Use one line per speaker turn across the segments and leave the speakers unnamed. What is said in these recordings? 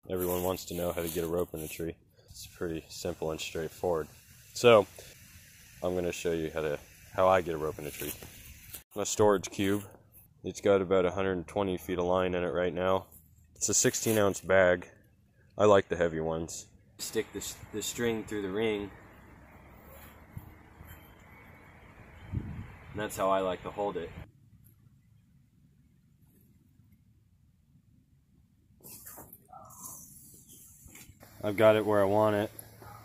Everyone wants to know how to get a rope in a tree. It's pretty simple and straightforward. So I'm going to show you how I get a rope in a tree. A storage cube. It's got about 120 feet of line in it right now. It's a 16-ounce bag. I like the heavy ones. Stick the string through the ring. And that's how I like to hold it. I've got it where I want it,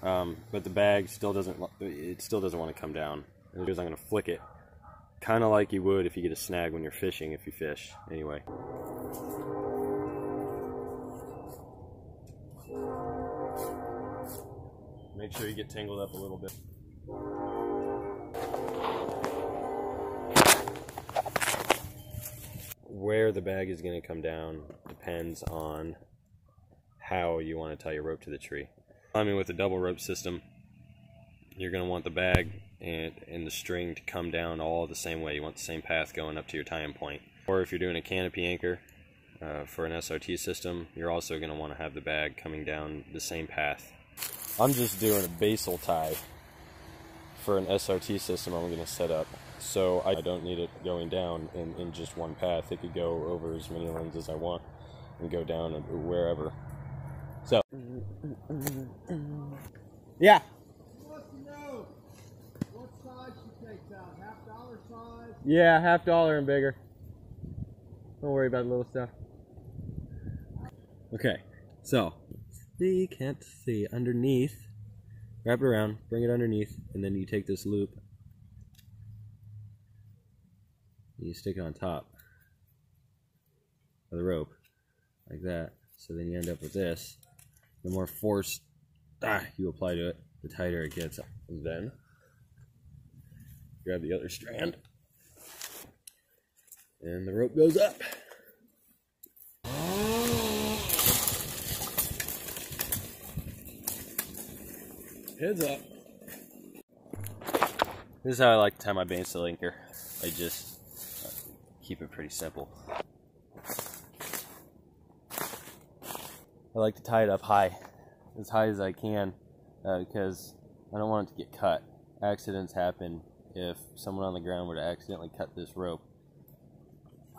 but the bag still doesn't want to come down. Because I'm going to flick it, kind of like you would if you get a snag when you're fishing, if you fish. Anyway. Make sure you get tangled up a little bit. Where the bag is going to come down depends on how you want to tie your rope to the tree. I mean, with a double rope system, you're going to want the bag and the string to come down all the same way. You want the same path going up to your tying point. Or if you're doing a canopy anchor for an SRT system, you're also going to want to have the bag coming down the same path. I'm just doing a basal tie for an SRT system I'm going to set up. So I don't need it going down in just one path. It could go over as many runs as I want and go down wherever. So, yeah.
What size she takes out? $half size?
Yeah, $half and bigger. Don't worry about the little stuff. Okay, so you can't see underneath. Wrap it around, bring it underneath, and then you take this loop and you stick it on top of the rope like that. So then you end up with this. The more force you apply to it, the tighter it gets. And then grab the other strand, and the rope goes up. Heads up. This is how I like to tie my basal anchor. I just keep it pretty simple. I like to tie it up high as I can, because I don't want it to get cut. Accidents happen. If someone on the ground were to accidentally cut this rope,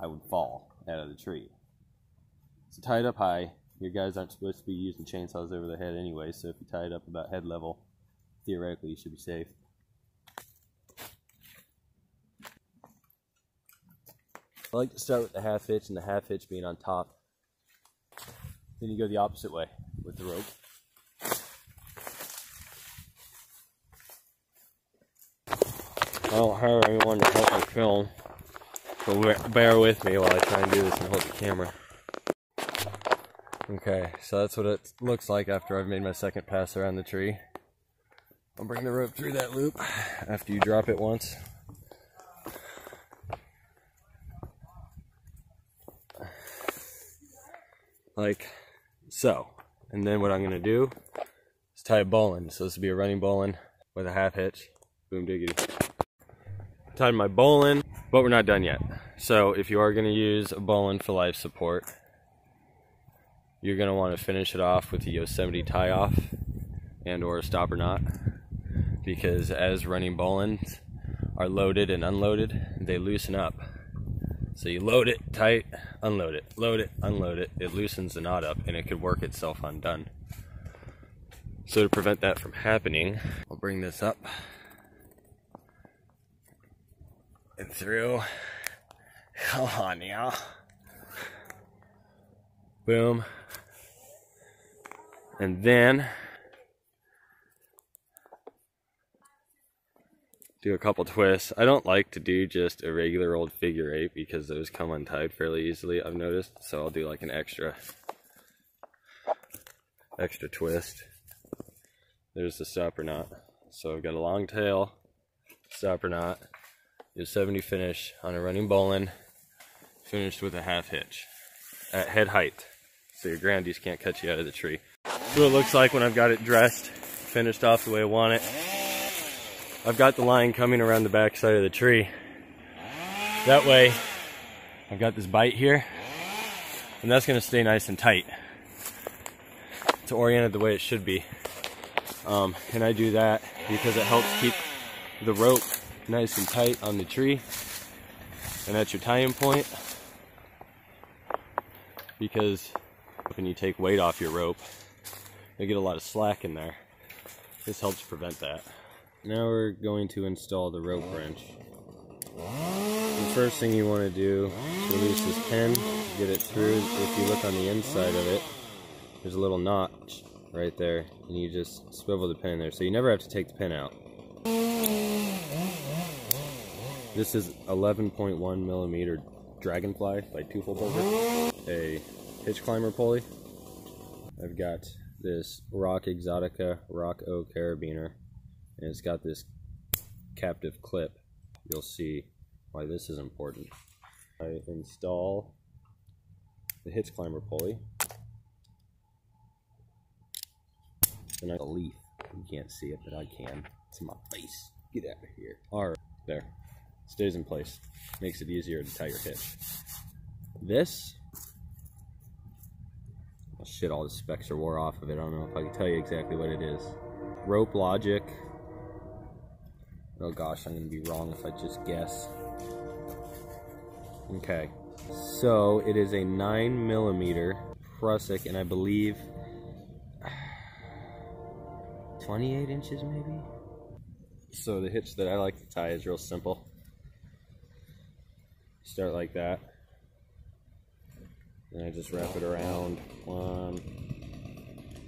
I would fall out of the tree. So tie it up high. Your guys aren't supposed to be using chainsaws over the head anyway, so if you tie it up about head level, theoretically you should be safe. I like to start with the half hitch, and the half hitch being on top. Then you go the opposite way with the rope. I don't hire anyone to help me film, so bear with me while I try and do this and hold the camera. Okay, so that's what it looks like after I've made my second pass around the tree. I'll bring the rope through that loop after you drop it once. Like so. And then what I'm going to do is tie a bowline. So this will be a running bowline with a half hitch. Boom diggity. Tied my bowline, but we're not done yet. So if you are going to use a bowline for life support, you're going to want to finish it off with a Yosemite tie-off and or a stopper knot, because as running bowlines are loaded and unloaded, they loosen up. So you load it tight, unload it, load it, unload it. It loosens the knot up and it could work itself undone. So to prevent that from happening, I'll bring this up and through. Come on now. Boom. And then do a couple twists. I don't like to do just a regular old figure eight because those come untied fairly easily, I've noticed. So I'll do like an extra twist. There's the stopper knot. So I've got a long tail, stopper knot, Yosemite finish on a running bowline, finished with a half hitch at head height, so your groundies can't cut you out of the tree. See what it looks like when I've got it dressed, finished off the way I want it. I've got the line coming around the back side of the tree. That way, I've got this bite here, and that's going to stay nice and tight. to orient it the way it should be. And I do that because it helps keep the rope nice and tight on the tree, and that's your tie-in point. Because when you take weight off your rope, you get a lot of slack in there. This helps prevent that. Now we're going to install the rope wrench. The first thing you want to do is release this pin, get it through. If you look on the inside of it, there's a little notch right there, and you just swivel the pin in there, so you never have to take the pin out. This is 11.1 millimeter Dragonfly by Teufelberger, a hitch climber pulley. I've got this Rock Exotica Rock O carabiner, and it's got this captive clip. You'll see why this is important. I install the hitch climber pulley, and a leaf. You can't see it, but I can. It's in my face. Get out of here. Alright, there. Stays in place. Makes it easier to tie your hitch. This, oh shit, all the specs are wore off of it. I don't know if I can tell you exactly what it is. Rope Logic. Oh gosh, I'm gonna be wrong if I just guess. Okay, so it is a 9 millimeter Prusik, and I believe 28 inches maybe? So the hitch that I like to tie is real simple. Start like that, and I just wrap it around. 1,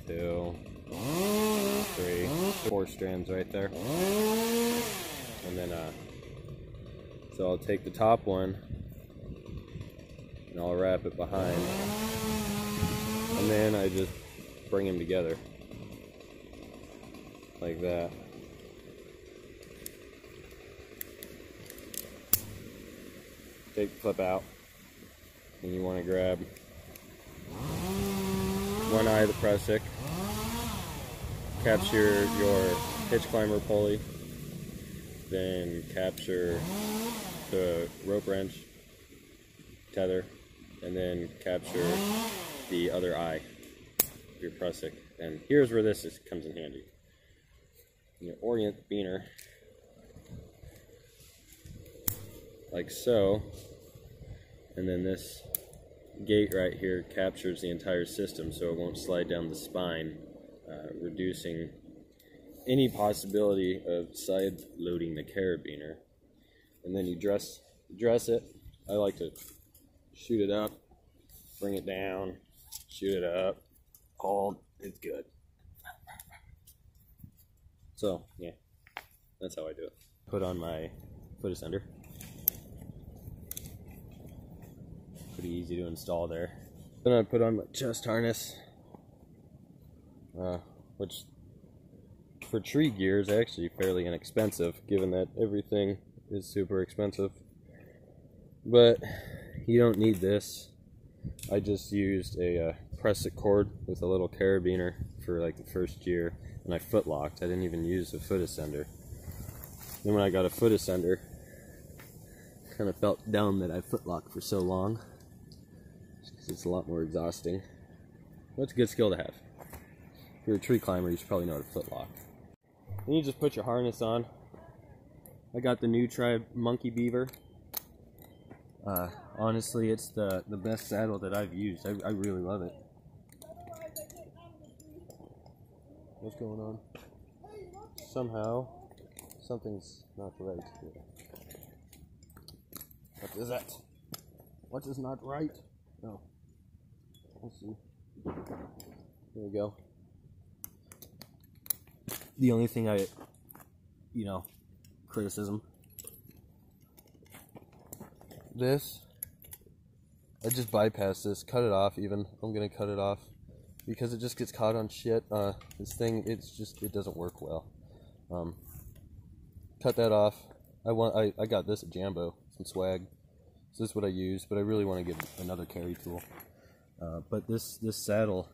2, 3, 4 strands right there. And then, so I'll take the top one, and I'll wrap it behind. And then I just bring them together. Like that. Take the clip out, and you want to grab one eye of the Prusik, capture your hitch climber pulley, then capture the rope wrench, tether, and then capture the other eye of your Prusik. And here's where this comes in handy. You orient the beaner like so, and then this gate right here captures the entire system so it won't slide down the spine, reducing any possibility of side loading the carabiner. And then you dress it. I like to shoot it up, bring it down, shoot it up, hold, it's good. So yeah, that's how I do it. Put on my foot ascender. Pretty easy to install there. Then I put on my chest harness, which for tree gear is actually fairly inexpensive, given that everything is super expensive. But you don't need this. I just used a Prusik cord with a little carabiner for like the first year, and I foot locked. I didn't even use a foot ascender. Then when I got a foot ascender, kind of felt dumb that I foot locked for so long. It's a lot more exhausting. But it's a good skill to have. If you're a tree climber, you should probably know how to foot lock. Then you just put your harness on. I got the new Tribe Monkey Beaver. Honestly, it's the best saddle that I've used. I really love it. What's going on? Somehow, something's not right here. What is that? What is not right? No. Let's see. There we go. The only thing criticism. This, I just bypassed this, cut it off even. I'm gonna cut it off because it just gets caught on shit. This thing, it doesn't work well. Cut that off. I got this at Jambo, some swag. So this is what I use, but I really want to get another carry tool. But this saddle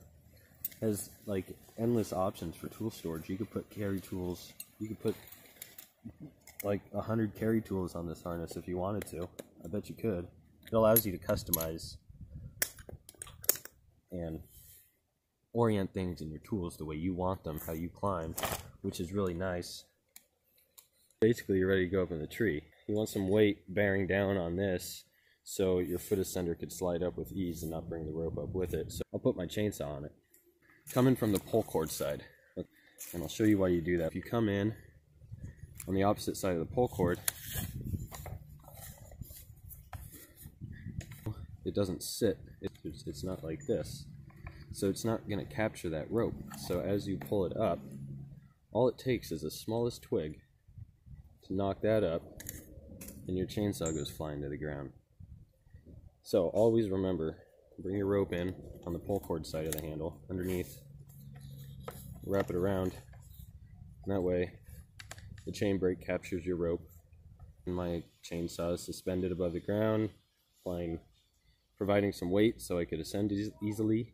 has like endless options for tool storage. You could put carry tools. You could put like 100 carry tools on this harness if you wanted to. I bet you could. It allows you to customize and orient things in your tools the way you want them, how you climb, which is really nice. Basically, you're ready to go up in the tree. You want some weight bearing down on this so your foot ascender could slide up with ease and not bring the rope up with it. So I'll put my chainsaw on it. Coming from the pull cord side, and I'll show you why you do that. If you come in on the opposite side of the pull cord, it doesn't sit. It's not like this. So it's not going to capture that rope. So as you pull it up, all it takes is the smallest twig to knock that up, and your chainsaw goes flying to the ground. So always remember, bring your rope in on the pull cord side of the handle, underneath, wrap it around, and that way the chain brake captures your rope. And my chainsaw is suspended above the ground, providing some weight so I could ascend easily.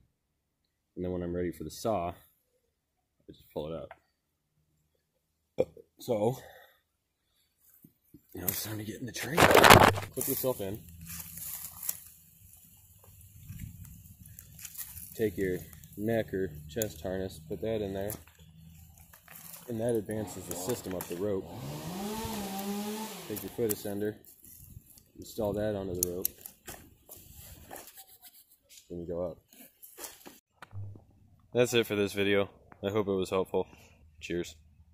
And then when I'm ready for the saw, I just pull it out. So, now it's time to get in the tree. Clip yourself in. Take your neck or chest harness, put that in there. And that advances the system up the rope. Take your foot ascender, install that onto the rope. Then you go up. That's it for this video. I hope it was helpful. Cheers.